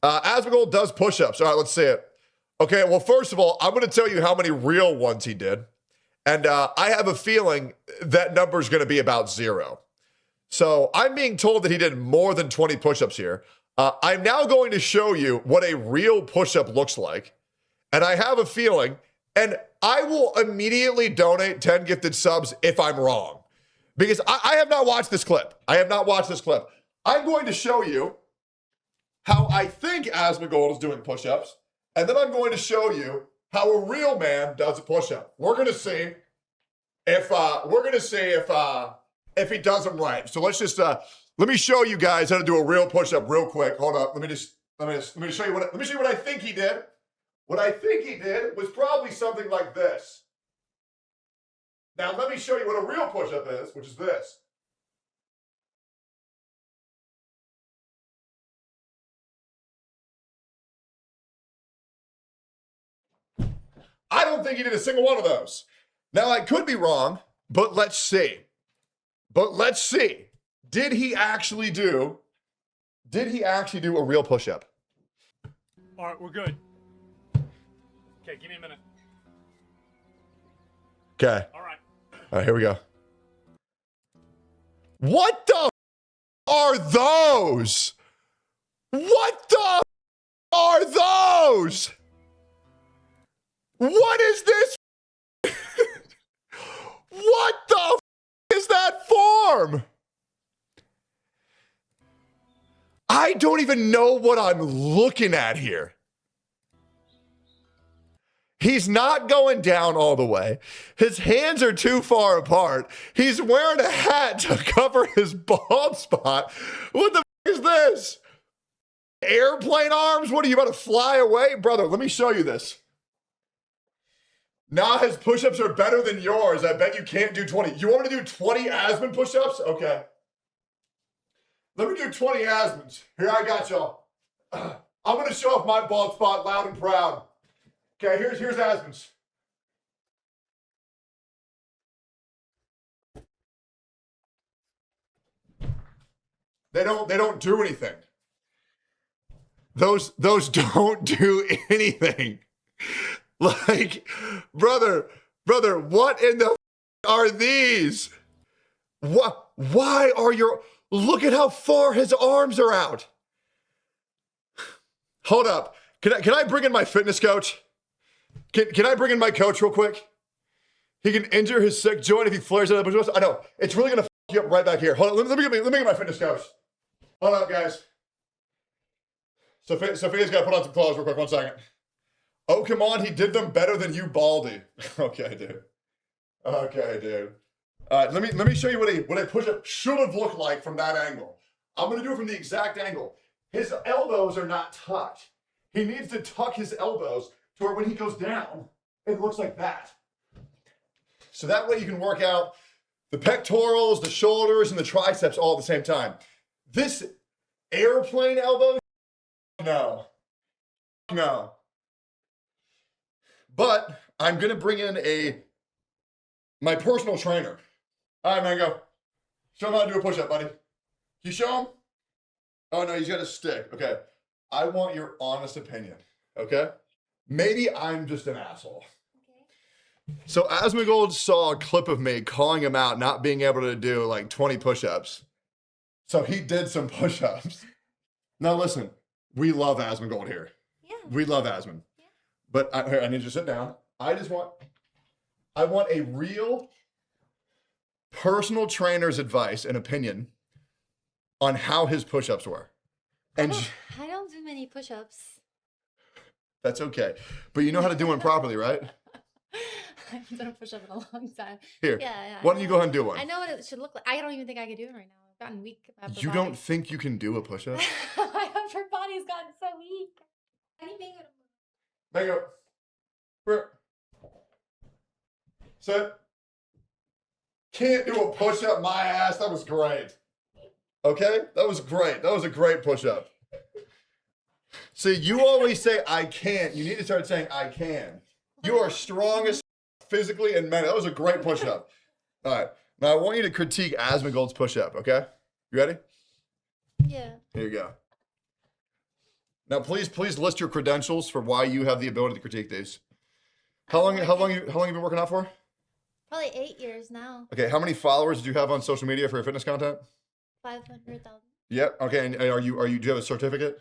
Asmongold does push-ups. All right, let's see it. Okay, well, first of all, I'm going to tell you how many real ones he did. And I have a feeling that number is going to be about 0. So I'm being told that he did more than 20 push-ups here. I'm now going to show you what a real push-up looks like. And I have a feeling, and I will immediately donate 10 gifted subs if I'm wrong. Because I have not watched this clip. I'm going to show you how I think Asmongold is doing push-ups. And then I'm going to show you how a real man does a push-up. We're going to see if he does them right. So let's just let me show you guys how to do a real push-up real quick. Hold up. Let me show you what I think he did. What I think he did was probably something like this. Now let me show you what a real push-up is, which is this. I don't think he did a single one of those. Now, I could be wrong, but let's see. Did he actually do a real push-up? All right, we're good. Okay, give me a minute. Okay. All right, here we go. What the are those? What the are those? What is this? What the is that form? I don't even know what I'm looking at here. He's not going down all the way. His hands are too far apart. He's wearing a hat to cover his bald spot. What the is this? Airplane arms? What are you about to fly away? Brother, let me show you this. Nah, his push-ups are better than yours. I bet you can't do 20. You want me to do 20 Asmon push-ups? Okay. Let me do 20 Asmons. Here, I got y'all. I'm going to show off my bald spot loud and proud. Okay, here's Asmons. They don't do anything. Those don't do anything. Like, brother, what in the are these? What? Why are your? Look at how far his arms are out. Hold up. Can I bring in my fitness coach? Can I bring in my coach real quick? He can injure his sick joint if he flares it up. I know it's really gonna fuck you up right back here. Hold on. Let me get my fitness coach. Hold up, guys. Sophia's got to put on some clothes real quick. 1 second. Oh, come on. He did them better than you, Baldy. Okay, dude. All right, let me show you what a push-up should have looked like from that angle. I'm going to do it from the exact angle. His elbows are not tucked. He needs to tuck his elbows to where when he goes down, it looks like that. So that way you can work out the pectorals, the shoulders, and the triceps all at the same time. This airplane elbow, no. But I'm going to bring in my personal trainer. All right, Mango. Show him how to do a push-up, buddy. Can you show him? Oh, no, he's got a stick. Okay. I want your honest opinion, okay? Maybe I'm just an asshole. Okay. So Asmongold saw a clip of me calling him out not being able to do like 20 push-ups. So he did some push-ups. Now listen, we love Asmongold here. Yeah. We love Asmon. Yeah. But I need you to sit down. I want a real personal trainer's advice and opinion on how his push-ups were. And I don't do many push-ups. That's okay. But you know how to do one properly, right? I haven't done a push-up in a long time. Here. Yeah. Why don't you go ahead and do one? I know what it should look like. I don't even think I could do it right now. I've gotten weak. You don't think you can do a push-up? My upper body's gotten so weak. I need to make it. Sit. Can't do a push-up, my ass. That was great. Okay? That was great. That was a great push-up. See, you always say, I can't. You need to start saying, I can. You are strongest physically and mentally. That was a great push-up. All right. Now, I want you to critique Asmongold's push-up, okay? You ready? Yeah. Here you go. Now, please list your credentials for why you have the ability to critique these. How long you been working out for? Probably 8 years now. Okay, how many followers do you have on social media for your fitness content? 500,000. Yep. Okay, and do you have a certificate?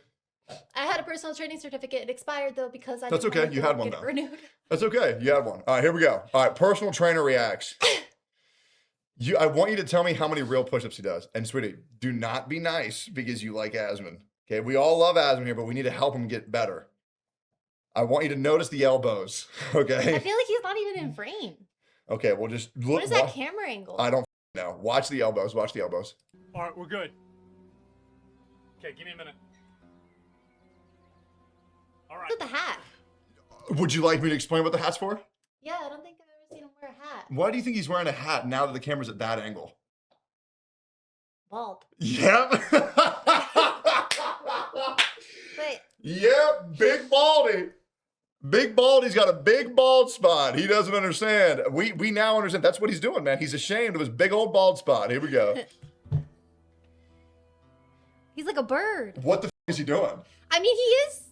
I had a personal training certificate. It expired though because I. That's didn't okay. want You to had one get it though. renewed. That's okay. You had one. All right, here we go. All right, personal trainer reacts. I want you to tell me how many real push-ups he does. And sweetie, do not be nice because you like Asmon. Okay, we all love Asmon here, but we need to help him get better. I want you to notice the elbows. Okay. I feel like he's not even in frame. Okay, well just look. What is that camera angle? I don't know. Watch the elbows. Watch the elbows. All right, we're good. Okay, give me a minute. All right. Look at the hat. Would you like me to explain what the hat's for? Yeah, I don't think I've ever seen him wear a hat. Why do you think he's wearing a hat now that the camera's at that angle? Bald. Yep. Wait. Yep, big baldy. Big baldy's got a big bald spot. He doesn't understand. We now understand. That's what he's doing, man. He's ashamed of his big old bald spot. Here we go. He's like a bird. What the is he doing? I mean, he is.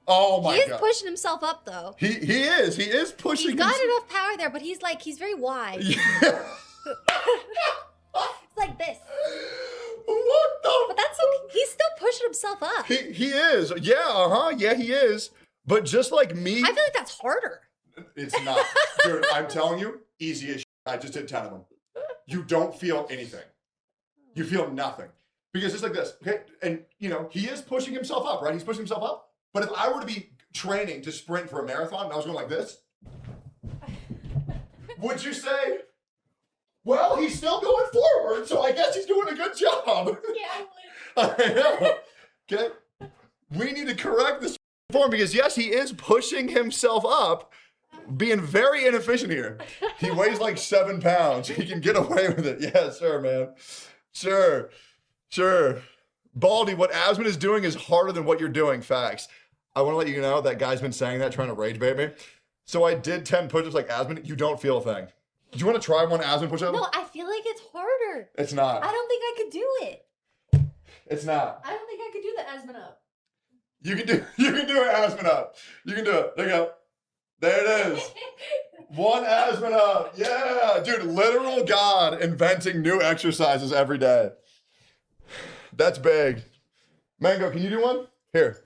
Oh my He is god. pushing himself up though. He is pushing. He's got enough power there, but he's very wide. Yeah. It's like this. What the? But that's okay. He's still pushing himself up. He is. Yeah. Yeah, he is. But just like me, I feel like that's harder. it's not, dude. I'm telling you, easy as shit. I just did 10 of them. You don't feel anything. You feel nothing because it's like this. Okay, and he is pushing himself up, right? He's pushing himself up. But if I were to be training to sprint for a marathon and I was going like this, would you say, well, he's still going forward, so I guess he's doing a good job? Yeah, I would. I know. Okay, we need to correct this form because yes, he is pushing himself up, being very inefficient here. He weighs like 7 pounds. He can get away with it. Yeah, sure, man. Sure. Baldy, what Asmon is doing is harder than what you're doing. Facts. I want to let you know that guy's been saying that, trying to rage bait me. So I did 10 push-ups like Asmon. You don't feel a thing. Do you want to try one Asmon push-up? No, I feel like it's harder. It's not. I don't think I could do it. It's not. I don't think I could do the Asmon up. You can do an Asmon up. You can do it. There you go. There it is. One Asmon up. Yeah. Dude, literal God inventing new exercises every day. That's big. Mango, can you do one? Here.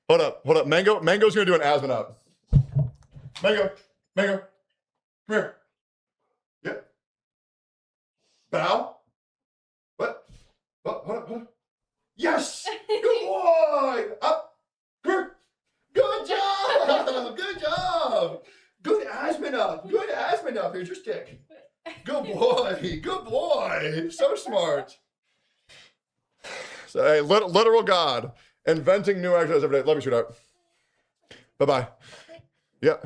Hold up. Mango's gonna do an Asmon up. Mango, come here. Yep. Bow. What? Hold up. Yes! Good boy! Up. Come here. Good job! Good Asmon up. Here's your stick. Good boy. So smart. So, hey, literal God, inventing new exercises every day. Love you, sweetheart. Bye-bye. Yeah.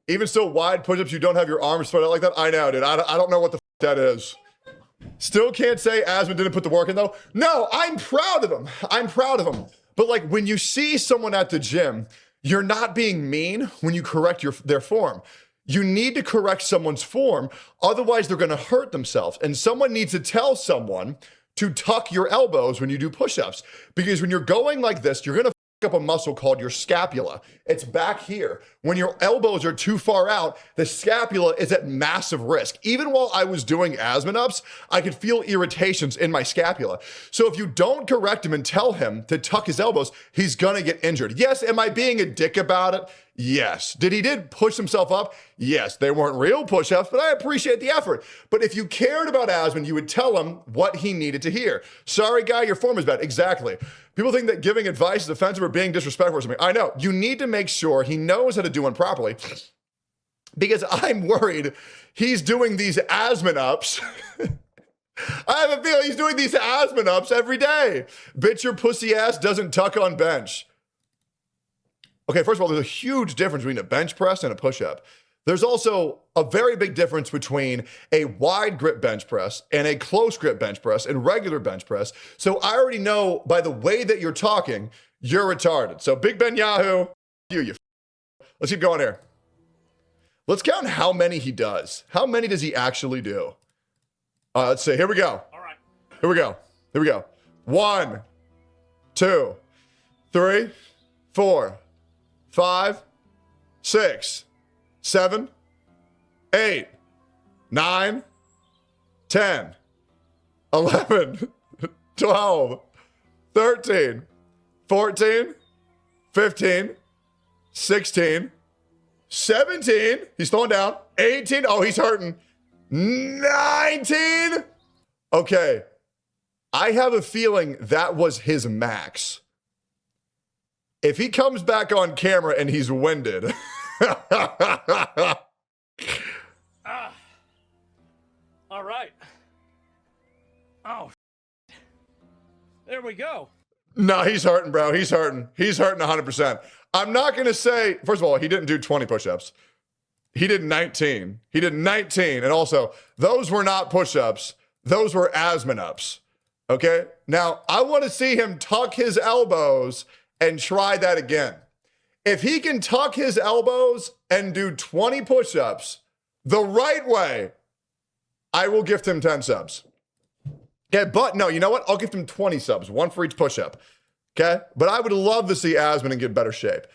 Even still, wide push-ups, you don't have your arms spread out like that? I know, dude. I don't know what the that is. Still can't say Asmon didn't put the work in, though. No, I'm proud of him. But, like, when you see someone at the gym, you're not being mean when you correct their form. You need to correct someone's form, otherwise they're going to hurt themselves. And someone needs to tell someone to tuck your elbows when you do push-ups. Because when you're going like this, you're gonna up a muscle called your scapula. It's back here. When your elbows are too far out, the scapula is at massive risk. Even while I was doing Asmon ups, I could feel irritations in my scapula. So if you don't correct him and tell him to tuck his elbows, he's gonna get injured. Yes, am I being a dick about it? Yes. Did push himself up? Yes. They weren't real push-ups, but I appreciate the effort. But if you cared about Asmon, you would tell him what he needed to hear. Sorry, guy, your form is bad. Exactly. People think that giving advice is offensive or being disrespectful or something. I know. You need to make sure he knows how to do one properly because I'm worried he's doing these Asmon ups. I have a feeling he's doing these Asmon ups every day. Bitch, your pussy ass doesn't tuck on bench. Okay, first of all, there's a huge difference between a bench press and a push-up. There's also a very big difference between a wide grip bench press and a close grip bench press and regular bench press. So I already know by the way that you're talking, you're retarded. So Big Ben Yahoo, you. Let's keep going here. Let's count how many he does. How many does he actually do? Let's see. Here we go. All right. Here we go. 1, 2, 3, 4, 5, 6, 7, 8, 9, 10, 11, 12, 13, 14, 15, 16, 17. He's slowing down. 18. Oh, he's hurting. 19. Okay. I have a feeling that was his max. If he comes back on camera and he's winded. All right. Oh, there we go. No, he's hurting, bro. He's hurting. He's hurting 100%. I'm not going to say, first of all, he didn't do 20 push-ups. He did 19. He did 19. And also, those were not push-ups. Those were Asmon-ups. Okay? Now, I want to see him tuck his elbows and try that again. If he can tuck his elbows and do 20 push-ups the right way, I will gift him 10 subs. Okay, but no, you know what? I'll gift him 20 subs, one for each push-up. Okay? But I would love to see Asmon in get better shape.